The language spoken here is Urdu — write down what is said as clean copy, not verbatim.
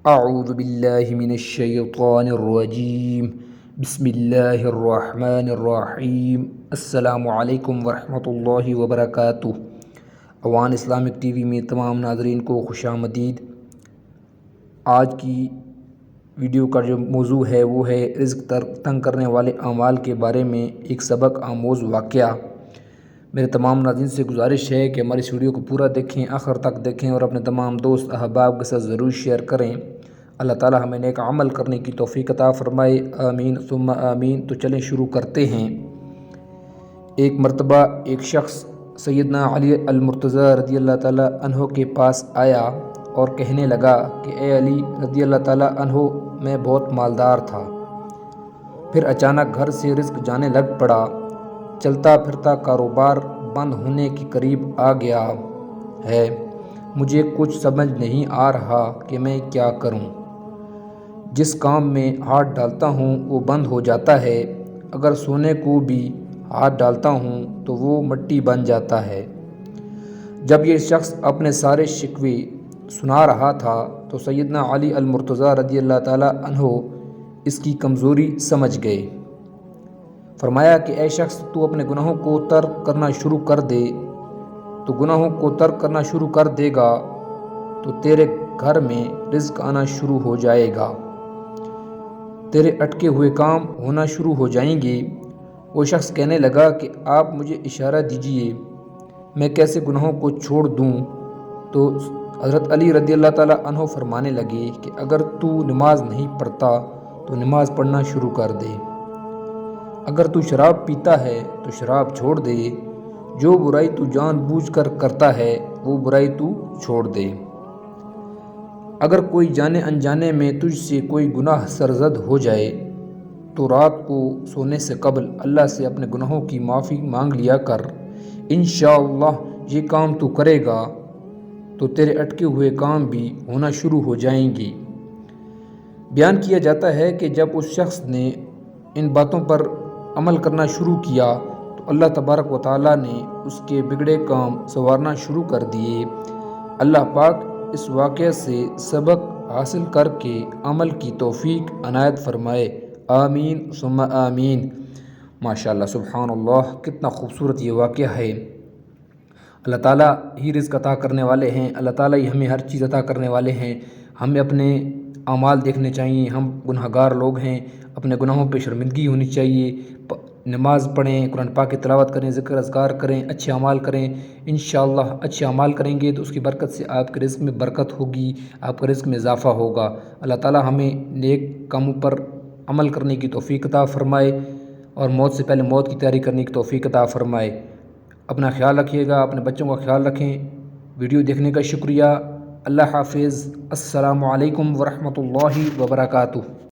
اعوذ باللہ من الشیطان الرجیم بسم اللہ الرحمن الرحیم السلام علیکم ورحمۃ اللہ وبرکاتہ۔ اوان اسلامک ٹی وی میں تمام ناظرین کو خوش آمدید۔ آج کی ویڈیو کا جو موضوع ہے وہ ہے رزق تنگ کرنے والے اعمال کے بارے میں ایک سبق آموز واقعہ۔ میرے تمام ناظرین سے گزارش ہے کہ ہماری اس ویڈیو کو پورا دیکھیں، آخر تک دیکھیں اور اپنے تمام دوست احباب کے ساتھ ضرور شیئر کریں۔ اللہ تعالی ہمیں نیک عمل کرنے کی توفیق عطا فرمائے، آمین ثم آمین۔ تو چلیں شروع کرتے ہیں۔ ایک مرتبہ ایک شخص سیدنا علی المرتضیٰ رضی اللہ تعالیٰ عنہ کے پاس آیا اور کہنے لگا کہ اے علی رضی اللہ تعالیٰ عنہ، میں بہت مالدار تھا، پھر اچانک گھر سے رزق جانے لگ پڑا، چلتا پھرتا کاروبار بند ہونے کے قریب آ گیا ہے، مجھے کچھ سمجھ نہیں آ رہا کہ میں کیا کروں۔ جس کام میں ہاتھ ڈالتا ہوں وہ بند ہو جاتا ہے، اگر سونے کو بھی ہاتھ ڈالتا ہوں تو وہ مٹی بن جاتا ہے۔ جب یہ شخص اپنے سارے شکوے سنا رہا تھا تو سیدنا علی المرتضیٰ رضی اللہ تعالیٰ عنہ اس کی کمزوری سمجھ گئے۔ فرمایا کہ اے شخص، تو اپنے گناہوں کو ترک کرنا شروع کر دے، تو گناہوں کو ترک کرنا شروع کر دے گا تو تیرے گھر میں رزق آنا شروع ہو جائے گا، تیرے اٹکے ہوئے کام ہونا شروع ہو جائیں گے۔ وہ شخص کہنے لگا کہ آپ مجھے اشارہ دیجئے، میں کیسے گناہوں کو چھوڑ دوں؟ تو حضرت علی رضی اللہ تعالیٰ عنہ فرمانے لگے کہ اگر تو نماز نہیں پڑھتا تو نماز پڑھنا شروع کر دے، اگر تو شراب پیتا ہے تو شراب چھوڑ دے، جو برائی تو جان بوجھ کر کرتا ہے وہ برائی تو چھوڑ دے، اگر کوئی جانے انجانے میں تجھ سے کوئی گناہ سرزد ہو جائے تو رات کو سونے سے قبل اللہ سے اپنے گناہوں کی معافی مانگ لیا کر، انشاءاللہ یہ کام تو کرے گا تو تیرے اٹکے ہوئے کام بھی ہونا شروع ہو جائیں گے۔ بیان کیا جاتا ہے کہ جب اس شخص نے ان باتوں پر عمل کرنا شروع کیا تو اللہ تبارک و تعالیٰ نے اس کے بگڑے کام سنوارنا شروع کر دیے۔ اللہ پاک اس واقعے سے سبق حاصل کر کے عمل کی توفیق عنایت فرمائے، آمین ثم آمین۔ ماشاءاللہ، سبحان اللہ، کتنا خوبصورت یہ واقعہ ہے۔ اللہ تعالیٰ ہی رزق عطا کرنے والے ہیں، اللہ تعالیٰ ہی ہمیں ہر چیز عطا کرنے والے ہیں۔ ہمیں اپنے اعمال دیکھنے چاہیے، ہم گناہ گار لوگ ہیں، اپنے گناہوں پہ شرمندگی ہونی چاہیے، نماز پڑھیں، قرآن پاک کی تلاوت کریں، ذکر اذکار کریں، اچھے اعمال کریں۔ انشاءاللہ اچھے اعمال کریں گے تو اس کی برکت سے آپ کے رزق میں برکت ہوگی، آپ کے رزق میں اضافہ ہوگا۔ اللہ تعالیٰ ہمیں نیک کاموں پر عمل کرنے کی توفیق عطا فرمائے اور موت سے پہلے موت کی تیاری کرنے کی توفیق عطا فرمائے۔ اپنا خیال رکھیے گا، اپنے بچوں کا خیال رکھیں۔ ویڈیو دیکھنے کا شکریہ۔ اللہ حافظ۔ السلام علیکم ورحمۃ اللہ وبرکاتہ۔